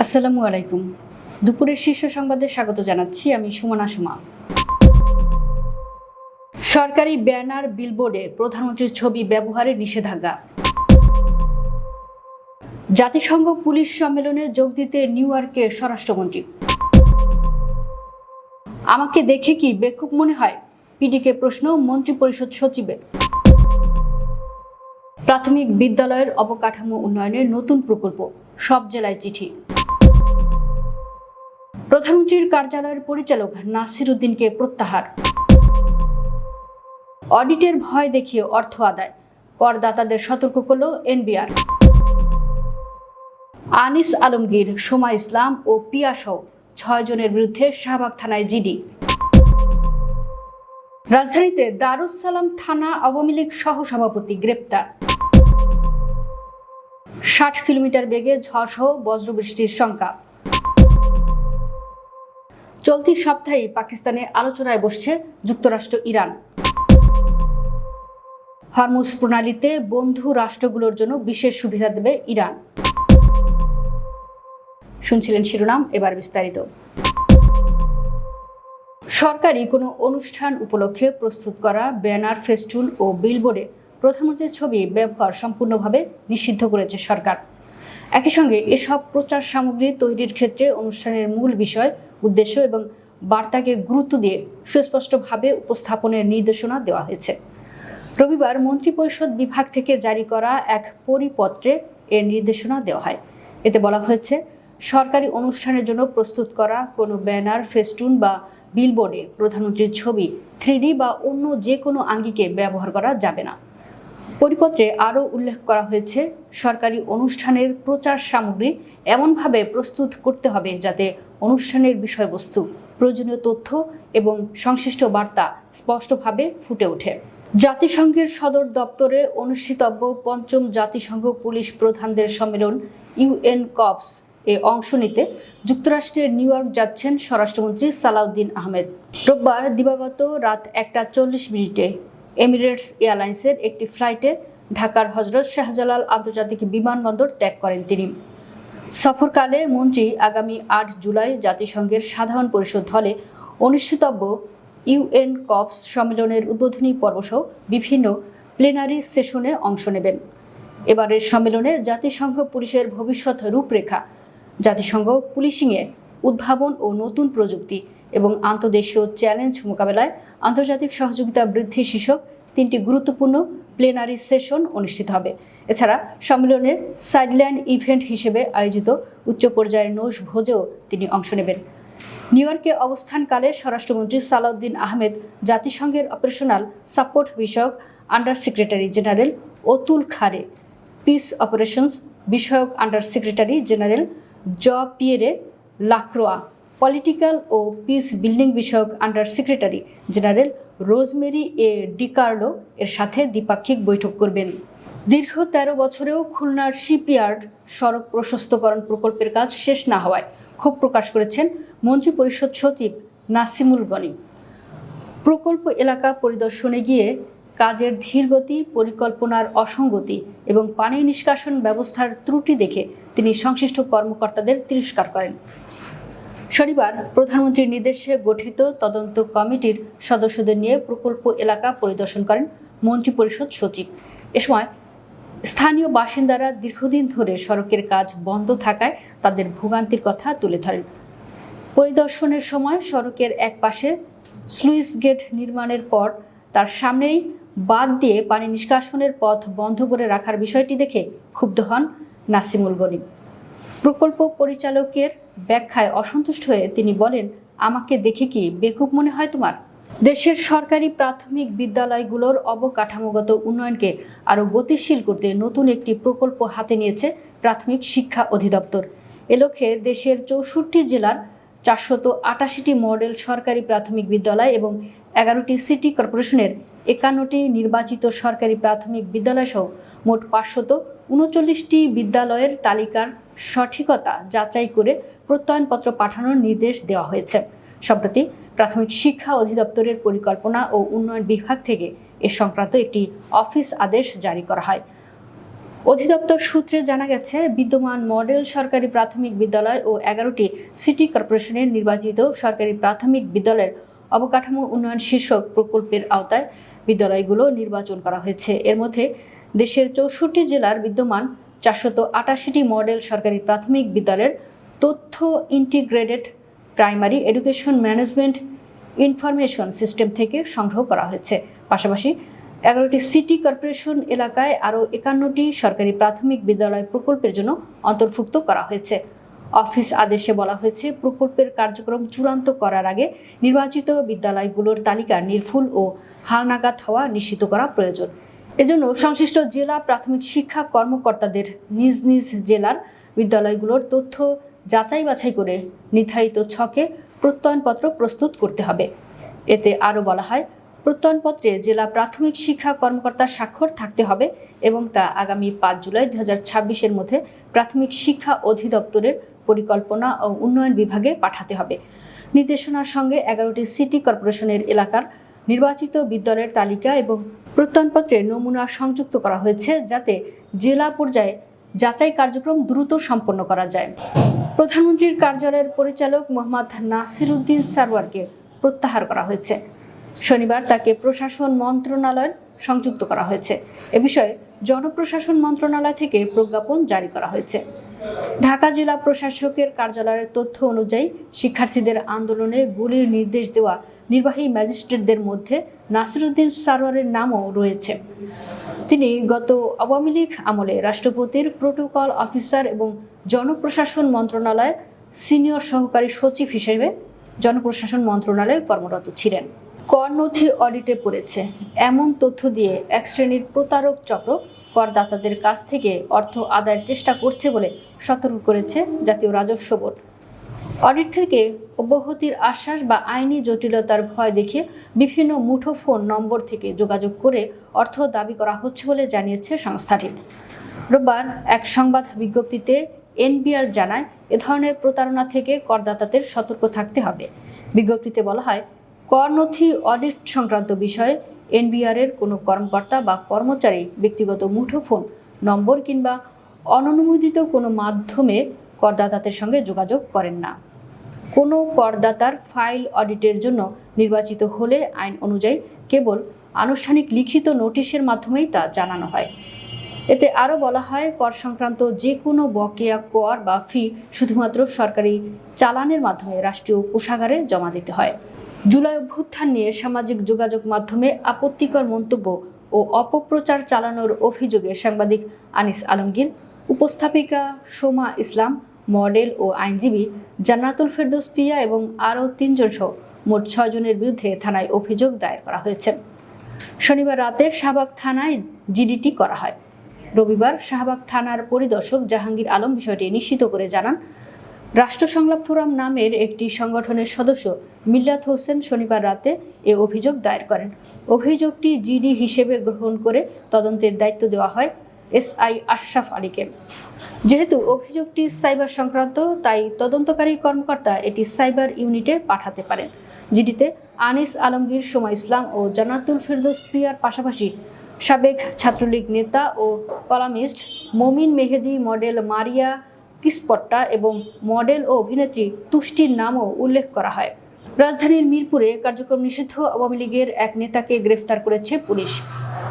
আসসালামু আলাইকুম। দুপুরের শীর্ষ সংবাদে স্বাগত জানাচ্ছি আমি সুমনা সুমা। সরকারি ব্যানার বিলবোর্ডে প্রধানমন্ত্রীর ছবি ব্যবহারে নিষেধাজ্ঞা। জাতিসংঘ পুলিশ সম্মেলনে যোগ দিতে নিউ ইয়র্কে স্বরাষ্ট্রমন্ত্রী। আমাকে দেখে কি বেকুব মনে হয়? পিডিকে প্রশ্ন মন্ত্রিপরিষদ সচিবের। প্রাথমিক বিদ্যালয়ের অবকাঠামো উন্নয়নের নতুন প্রকল্প, সব জেলায় চিঠি। প্রধানমন্ত্রীর কার্যালয়ের পরিচালক নাসির উদ্দিনকে প্রত্যাহার। অডিটের ভয় দেখিয়ে অর্থ আদায়, করদাতাদের সতর্ক করল এনবিআর। আনিস আলমগীর, সোমা ইসলাম ও পিয়াসহ 6 জনের বিরুদ্ধে শাহবাগ থানায় জিডি। রাজধানীতে দারুস সালাম থানা আওয়ামী লীগ সহসভাপতি গ্রেপ্তার। 60 কিলোমিটার বেগে ঝড়সহ বজ্রবৃষ্টির শঙ্কা। চলতি সপ্তাহে পাকিস্তানে আলোচনায় বসছে যুক্তরাষ্ট্র ইরান। হরমুজ প্রণালীতে বন্ধু রাষ্ট্রগুলোর জন্য বিশেষ সুবিধা দেবে ইরান। শুনছিলেন শিরোনাম, এবার বিস্তারিত। সরকারি কোনো অনুষ্ঠান উপলক্ষে প্রস্তুত করা ব্যানার, ফেস্টুন ও বিলবোর্ডে প্রধানমন্ত্রীর ছবি ব্যবহার সম্পূর্ণভাবে নিষিদ্ধ করেছে সরকার। একই সঙ্গে এসব প্রচার সামগ্রী তৈরির ক্ষেত্রে অনুষ্ঠানের মূল বিষয়, উদ্দেশ্য এবং বার্তাকে গুরুত্ব দিয়ে সুস্পষ্টভাবে উপস্থাপনের নির্দেশনা দেওয়া হয়েছে। রবিবার মন্ত্রিপরিষদ বিভাগ থেকে জারি করা এক পরিপত্রে এর নির্দেশনা দেওয়া হয়। এতে বলা হয়েছে, সরকারি অনুষ্ঠানের জন্য প্রস্তুত করা কোনো ব্যানার, ফেস্টুন বা বিলবোর্ডে প্রধানমন্ত্রীর ছবি 3D বা অন্য যে কোনো আঙ্গিকে ব্যবহার করা যাবে না। পরিপত্রে আরও উল্লেখ করা হয়েছে, সরকারি অনুষ্ঠানের প্রচার সামগ্রী এমনভাবে প্রস্তুত করতে হবে যাতে অনুষ্ঠানের বিষয়বস্তু, প্রয়োজনীয় তথ্য এবং সংশ্লিষ্ট বার্তা স্পষ্টভাবে ফুটে ওঠে। জাতিসংঘের সদর দপ্তরে অনুষ্ঠিতব্য 5ম জাতিসংঘ পুলিশ প্রধানদের সম্মেলন ইউএন কপস এ অংশ নিতে যুক্তরাষ্ট্রের নিউ ইয়র্ক যাচ্ছেন স্বরাষ্ট্রমন্ত্রী সালাউদ্দিন আহমেদ। রোববার দিবাগত রাত 1:40 এমিরেটস এয়ারলাইন্সের একটি ফ্লাইটে ঢাকার হজরত শাহজালাল আন্তর্জাতিক বিমানবন্দর ত্যাগ করেন তিনি। সফরকালে মন্ত্রী আগামী 8 জুলাই জাতিসংঘের সাধারণ পরিষদ হলে অনুষ্ঠিতব্য ইউএন কপস সম্মেলনের উদ্বোধনী পর্বসহ বিভিন্ন প্লেনারি সেশনে অংশ নেবেন। এবারের সম্মেলনে জাতিসংঘ পুলিশের ভবিষ্যৎ রূপরেখা, জাতিসংঘ পুলিশিংয়ে উদ্ভাবন ও নতুন প্রযুক্তি এবং আন্তর্দেশীয় চ্যালেঞ্জ মোকাবেলায় আন্তর্জাতিক সহযোগিতা বৃদ্ধি শীর্ষক 3টি গুরুত্বপূর্ণ প্লেনারি সেশন অনুষ্ঠিত হবে। এছাড়া সম্মেলনের সাইডলাইন ইভেন্ট হিসেবে আয়োজিত উচ্চ পর্যায়ের নৈশ ভোজেও তিনি অংশ নেবেন। নিউ ইয়র্কে অবস্থানকালে স্বরাষ্ট্রমন্ত্রী সালাউদ্দিন আহমেদ জাতিসংঘের অপারেশনাল সাপোর্ট বিষয়ক under secretary general Atul Khare, peace operations বিষয়ক under secretary general Pierre Lacroix, political ও পিস বিল্ডিং বিষয়ক under secretary general Rosemary DiCarlo এর সাথে দ্বিপাক্ষিক বৈঠক করবেন। দীর্ঘ 13 বছরেও খুলনার শিপইয়ার্ড সড়ক প্রশস্তকরণ প্রকল্পের কাজ শেষ না হওয়ায় ক্ষোভ প্রকাশ করেছেন মন্ত্রিপরিষদ সচিব নাসিমুল গনি। প্রকল্প এলাকা পরিদর্শনে গিয়ে কাজের ধীরগতি, পরিকল্পনার অসঙ্গতি এবং পানি নিষ্কাশন ব্যবস্থার ত্রুটি দেখে তিনি সংশ্লিষ্ট কর্মকর্তাদের তিরস্কার করেন। শনিবার প্রধানমন্ত্রীর নির্দেশে গঠিত তদন্ত কমিটির সদস্যদের নিয়ে প্রকল্প এলাকা পরিদর্শন করেন মন্ত্রিপরিষদ সচিব। এ সময় স্থানীয় বাসিন্দারা দীর্ঘদিন ধরে সড়কের কাজ বন্ধ থাকায় তাদের ভোগান্তির কথা তুলে ধরেন। পরিদর্শনের সময় সড়কের এক পাশে স্লুইস গেট নির্মাণের পর তার সামনেই বাঁধ দিয়ে পানি নিষ্কাশনের পথ বন্ধ করে রাখার বিষয়টি দেখে ক্ষুব্ধ হন নাসিমুল গনি। প্রকল্প পরিচালকের ব্যাখ্যায় অসন্তুষ্ট হয়ে তিনি বলেন, আমাকে দেখে কি বেকুব মনে হয় তোমার? দেশের সরকারি প্রাথমিক বিদ্যালয়গুলোর অবকাঠামোগত উন্নয়নকে আরও গতিশীল করতে নতুন একটি প্রকল্প হাতে নিয়েছে প্রাথমিক শিক্ষা অধিদপ্তর। এ লক্ষ্যে দেশের 64 জেলার 488টি মডেল সরকারি প্রাথমিক বিদ্যালয় এবং 11টি সিটি কর্পোরেশনের 51টি নির্বাচিত সরকারি প্রাথমিক বিদ্যালয়সহ মোট 539টি বিদ্যালয়ের তালিকার সঠিকতা যাচাই করে প্রত্যয়নপত্র পাঠানোর নির্দেশ দেওয়া হয়েছে। সম্প্রতি প্রাথমিক শিক্ষা অধিদপ্তরের পরিকল্পনা ও উন্নয়ন বিভাগ থেকে এ সংক্রান্ত একটি অফিস আদেশ জারি করা হয়। অধিদপ্তর সূত্রে জানা গেছে, বিদ্যমান মডেল সরকারি প্রাথমিক বিদ্যালয় ও 11টি সিটি কর্পোরেশনের নির্বাচিত সরকারি প্রাথমিক বিদ্যালয়ের অবকাঠামো উন্নয়ন শীর্ষক প্রকল্পের আওতায় বিদ্যালয়গুলো নির্বাচন করা হয়েছে। এর মধ্যে দেশের 64 জেলার বিদ্যমান 488টি মডেল সরকারি প্রাথমিক বিদ্যালয়ের তথ্য integrated primary education management information system থেকে সংগ্রহ করা হয়েছে। পাশাপাশি 11টি সিটি কর্পোরেশন এলাকায় আরও 51টি সরকারি প্রাথমিক বিদ্যালয় প্রকল্পের জন্য অন্তর্ভুক্ত করা হয়েছে। অফিস আদেশে বলা হয়েছে, প্রকল্পের কার্যক্রম চূড়ান্ত করার আগে নির্বাচিত বিদ্যালয়গুলোর তালিকা নির্ভুল ও হালনাগাদ হওয়া নিশ্চিত করা প্রয়োজন। এজন্য সংশ্লিষ্ট জেলা প্রাথমিক শিক্ষা কর্মকর্তাদের নিজ নিজ জেলার বিদ্যালয়গুলোর তথ্য যাচাই বাছাই করে নির্ধারিত ছকে প্রত্যয়নপত্র প্রস্তুত করতে হবে। এতে আরও বলা হয়, প্রত্যয়নপত্রে জেলা প্রাথমিক শিক্ষা কর্মকর্তার স্বাক্ষর থাকতে হবে এবং তা আগামী 5 জুলাই 2026-এর মধ্যে প্রাথমিক শিক্ষা অধিদপ্তরের পরিকল্পনা ও উন্নয়ন বিভাগে পাঠাতে হবে। নির্দেশনার সঙ্গে 11টি সিটি কর্পোরেশনের এলাকার নির্বাচিত বিদ্যালয়ের তালিকা এবং প্রত্যয়নপত্রের নমুনা সংযুক্ত করা হয়েছে, যাতে জেলা পর্যায়ে যাচাই কার্যক্রম দ্রুত সম্পন্ন করা যায়। প্রধানমন্ত্রীর কার্যালয়ের পরিচালক মোহাম্মদ নাসিরউদ্দিন সারওয়ারকে প্রত্যাহার করা হয়েছে। শনিবার তাকে প্রশাসন মন্ত্রণালয়ে সংযুক্ত করা হয়েছে। এ বিষয়ে জনপ্রশাসন মন্ত্রণালয় থেকে প্রজ্ঞাপন জারি করা হয়েছে। ঢাকা জেলা প্রশাসকের কার্যালয়ের তথ্য অনুযায়ী, শিক্ষার্থীদের আন্দোলনে গুলির নির্দেশ দেওয়া নির্বাহী ম্যাজিস্ট্রেটদের মধ্যে নাসিরউদ্দিন সারওয়ারের নামও রয়েছে। তিনি গত আওয়ামী লীগ আমলে রাষ্ট্রপতির প্রোটোকল অফিসার এবং জনপ্রশাসন মন্ত্রণালয়ের সিনিয়র সহকারী সচিব হিসেবে জনপ্রশাসন মন্ত্রণালয়ে কর্মরত ছিলেন। কর নথি অডিটে পড়েছে এমন তথ্য দিয়ে এক শ্রেণীর প্রতারক চক্র করদাতাদের কাছ থেকে অর্থ আদায়ের চেষ্টা করছে বলে সতর্ক করেছে জাতীয় রাজস্ব বোর্ড। অডিট থেকে অব্যাহতির আশ্বাস বা আইনি জটিলতার ভয় দেখিয়ে বিভিন্ন মুঠোফোন নম্বর থেকে যোগাযোগ করে অর্থ দাবি করা হচ্ছে বলে জানিয়েছে সংস্থাটি। রোববার এক সংবাদ বিজ্ঞপ্তিতে এনবিআর জানায়, এ ধরনের প্রতারণা থেকে করদাতাদের সতর্ক থাকতে হবে। বিজ্ঞপ্তিতে বলা হয়, কর নথি অডিট সংক্রান্ত বিষয়ে এনবিআর-এর কোনো কর্মকর্তা বা কর্মচারী ব্যক্তিগত মুঠোফোন নম্বর কিংবা অননুমোদিত কোনো মাধ্যমে করদাতাদের সঙ্গে যোগাযোগ করেন না। কোনো করদাতার ফাইল অডিটের জন্য নির্বাচিত হলে আইন অনুযায়ী কেবল আনুষ্ঠানিক লিখিত নোটিশের মাধ্যমেই তা জানানো হয়। এতে আরও বলা হয়, কর সংক্রান্ত যে কোনো বকেয়া কর বা ফি শুধুমাত্র সরকারি চালানের মাধ্যমে রাষ্ট্রীয় কোষাগারে জমা দিতে হয়। জুলাই অভ্যুত্থান নিয়ে সামাজিক যোগাযোগ মাধ্যমে আপত্তিকর মন্তব্য ও অপপ্রচার চালানোর অভিযোগে সাংবাদিক আনিস আলমগীর, উপস্থাপিকা সোমা ইসলাম, মডেল ও আইনজীবী জান্নাতুল ফেরদৌস প্রিয়া এবং আরও 3 জন সহ মোট 6 জনের বিরুদ্ধে থানায় অভিযোগ দায়ের করা হয়েছে। শনিবার রাতে শাহবাগ থানায় জিডিটি করা হয়। রবিবার শাহবাগ থানার পরিদর্শক জাহাঙ্গীর আলম বিষয়টি নিশ্চিত করে জানান, রাষ্ট্র সংলাপ ফোরাম নামের একটি সংগঠনের সদস্য মিল্লাত হোসেন শনিবার রাতে এ অভিযোগ দায়ের করেন। অভিযোগটি জিডি হিসেবে গ্রহণ করে তদন্তের দায়িত্ব দেওয়া হয় এসআই আশরাফ আলীকে। যেহেতু অভিযোগটি সাইবার সংক্রান্ত, তাই তদন্তকারী কর্মকর্তা এটি সাইবার ইউনিটে পাঠাতে পারেন। জিডিতে আনিস আলমগীর, সোমা ইসলাম ও জান্নাতুল ফেরদৌস প্রিয়ার পাশাপাশি সাবেক ছাত্রলীগ নেতা ও কলামিস্ট মমিন মেহেদি, মডেল মারিয়া কিসপট্টা এবং মডেল ও অভিনেত্রী তুষ্টির নামও উল্লেখ করা হয়। রাজধানীর মিরপুরে কার্যক্রম নিষিদ্ধ আওয়ামী লীগের এক নেতাকে গ্রেফতার করেছে পুলিশ।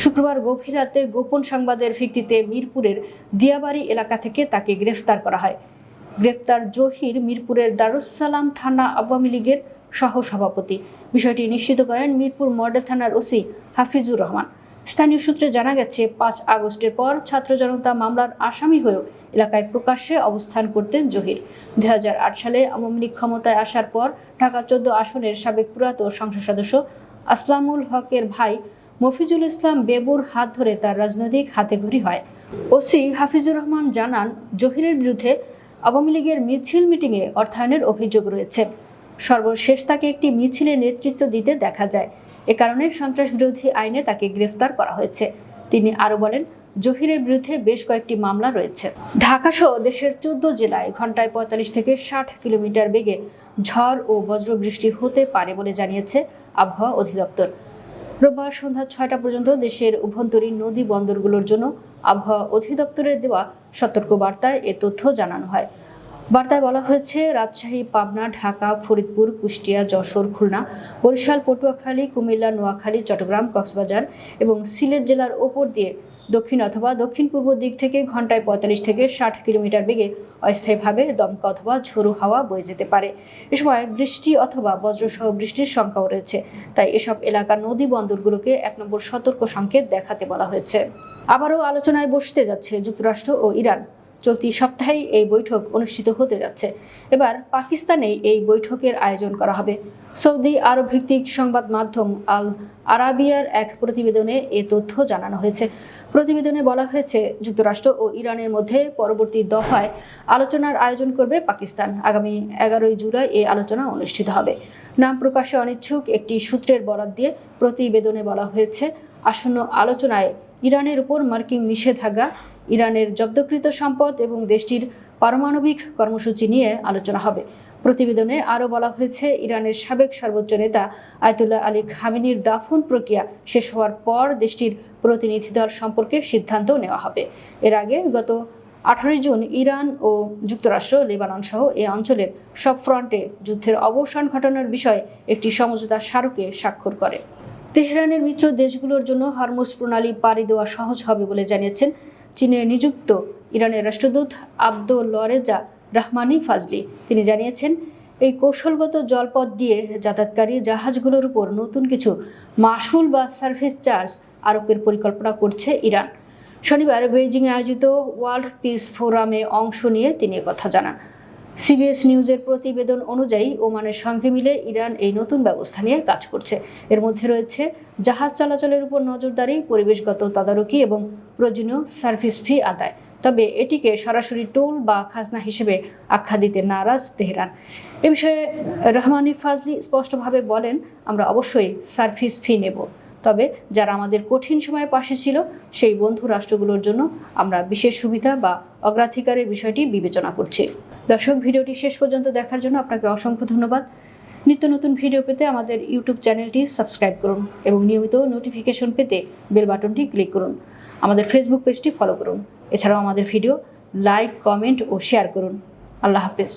শুক্রবার গভীর রাতে গোপন সংবাদের ভিত্তিতে মিরপুরের দিয়াবাড়ি এলাকা থেকে তাকে গ্রেফতার করা হয়। গ্রেফতার জহির মিরপুরের দারুস-সালাম থানা আওয়ামী লীগের সহসভাপতি। বিষয়টি নিশ্চিত করেন মিরপুর মডেল থানার ওসি হাফিজুর রহমান। স্থানীয় সূত্রে জানা গেছে, 5 আগস্টের পর ছাত্র জনতা মামলার আসামি হয়েও এলাকায় প্রকাশ্যে অবস্থান করতেন জহির। 2008 সালে আওয়ামী লীগ ক্ষমতায় আসার পর ঢাকা 14 আসনের সাবেক পুরাতন সংসদ সদস্য আসলামুল হকের ভাই মফিজুল ইসলাম বেবুর হাত ধরে তার রাজনৈতিক হাতেখড়ি হয়। ওসি হাফিজুর রহমান জানান, জহিরের বিরুদ্ধে আওয়ামী লীগের মিছিল মিটিংয়ে অর্থায়নের অভিযোগ রয়েছে। সর্বশেষ তাকে একটি মিছিলে নেতৃত্ব দিতে দেখা যায়। এ কারণে সন্ত্রাস বিরোধী আইনে তাকে গ্রেফতার করা হয়েছে। তিনি আরও বলেন, জহিরের বিরুদ্ধে বেশ কয়েকটি মামলা রয়েছে। ঢাকা সহ দেশের 14 জেলায় ঘন্টায় 45 থেকে 60 কিলোমিটার বেগে ঝড় ও বজ্রবৃষ্টি হতে পারে বলে জানিয়েছে আবহাওয়া অধিদপ্তর। রোববার সন্ধ্যা 6টা পর্যন্ত দেশের অভ্যন্তরীণ নদী বন্দরগুলোর জন্য আবহাওয়া অধিদপ্তরের দেওয়া সতর্ক বার্তায় এ তথ্য জানানো হয়। বার্তায় বলা হয়েছে, রাজশাহী, পাবনা, ঢাকা, ফরিদপুর, কুষ্টিয়া, যশোর, খুলনা, বরিশাল, পটুয়াখালী, কুমিল্লা, নোয়াখালী, চট্টগ্রাম, কক্সবাজার এবং সিলেট জেলার ওপর দিয়ে দক্ষিণ অথবা দক্ষিণ পূর্ব দিক থেকে ঘন্টায় 45 থেকে 60 কিলোমিটার বেগে অস্থায়ীভাবে দমকা অথবা ঝোড়ো হাওয়া বয়ে যেতে পারে। এ সময় বৃষ্টি অথবা বজ্রসহ বৃষ্টির সংখ্যাও রয়েছে। তাই এসব এলাকার নদী বন্দরগুলোকে 1 নম্বর সতর্ক সংকেত দেখাতে বলা হয়েছে। আবারও আলোচনায় বসতে যাচ্ছে যুক্তরাষ্ট্র ও ইরান। চলতি সপ্তাহেই এই বৈঠক অনুষ্ঠিত হতে যাচ্ছে। এবার পাকিস্তানেই এই বৈঠকের আয়োজন করা হবে। সৌদি আরব ভিত্তিক সংবাদ মাধ্যম আল আরাবিয়ার এক প্রতিবেদনে এ তথ্য জানানো হয়েছে। প্রতিবেদনে বলা হয়েছে, যুক্তরাষ্ট্র ও ইরানের মধ্যে পরবর্তী দফায় আলোচনার আয়োজন করবে পাকিস্তান। আগামী 11 জুলাই এই আলোচনা অনুষ্ঠিত হবে। নাম প্রকাশে অনিচ্ছুক একটি সূত্রের বরাত দিয়ে প্রতিবেদনে বলা হয়েছে, আসন্ন আলোচনায় ইরানের উপর মার্কিন নিষেধাজ্ঞা, ইরানের জব্দকৃত সম্পদ এবং দেশটির পারমাণবিক কর্মসূচি নিয়ে আলোচনা হবে। প্রতিবেদনে আরও বলা হয়েছে, ইরানের সাবেক সর্বোচ্চ নেতা আয়াতুল্লাহ আলী খামেনির দাফন প্রক্রিয়া শেষ হওয়ার পর দেশটির প্রতিনিধি দল সম্পর্কে সিদ্ধান্ত নেওয়া হবে। এর আগে গত 18 জুন ইরান ও যুক্তরাষ্ট্র লেবানন সহ এ অঞ্চলের সব ফ্রন্টে যুদ্ধের অবসান ঘটানোর বিষয়ে একটি সমঝোতা স্মারকে স্বাক্ষর করে। তেহরানের মিত্র দেশগুলোর জন্য হরমুজ প্রণালী পাড়ি দেওয়া সহজ হবে বলে জানিয়েছেন চীনে নিযুক্ত ইরানের রাষ্ট্রদূত আবদুল্লারেজা রহমানি ফাজলি। তিনি জানিয়েছেন, এই কৌশলগত জলপথ দিয়ে যাতায়াতকারী জাহাজগুলোর উপর নতুন কিছু মাশুল বা সার্ভিস চার্জ আরোপের পরিকল্পনা করছে ইরান। শনিবার বেইজিংয়ে আয়োজিত ওয়ার্ল্ড পিস ফোরামে অংশ নিয়ে তিনি কথা জানান। সিবিএস নিউজের প্রতিবেদন অনুযায়ী ওমানের সঙ্গে মিলে ইরান এই নতুন ব্যবস্থা নিয়ে কাজ করছে। এর মধ্যে রয়েছে জাহাজ চলাচলের উপর নজরদারি, পরিবেশগত তদারকি এবং প্রয়োজনীয় সার্ভিস ফি আদায়। তবে এটিকে সরাসরি টোল বা খাজনা হিসেবে আখ্যা দিতে নারাজ তেহরান। এ বিষয়ে রহমানি ফাজলি স্পষ্টভাবে বলেন, আমরা অবশ্যই সার্ভিস ফি নেব, তবে যারা আমাদের কঠিন সময়ে পাশে ছিল সেই বন্ধু রাষ্ট্রগুলোর জন্য আমরা বিশেষ সুবিধা বা অগ্রাধিকারের বিষয়টি বিবেচনা করছি। দর্শক, ভিডিওটি শেষ পর্যন্ত দেখার জন্য আপনাকে অসংখ্য ধন্যবাদ। নিত্য নতুন ভিডিও পেতে আমাদের ইউটিউব চ্যানেলটি সাবস্ক্রাইব করুন এবং নিয়মিত নোটিফিকেশন পেতে বেল বাটনটি ক্লিক করুন। আমাদের ফেসবুক পেজটি ফলো করুন। এছাড়াও আমাদের ভিডিও লাইক, কমেন্ট ও শেয়ার করুন। আল্লাহ হাফেজ।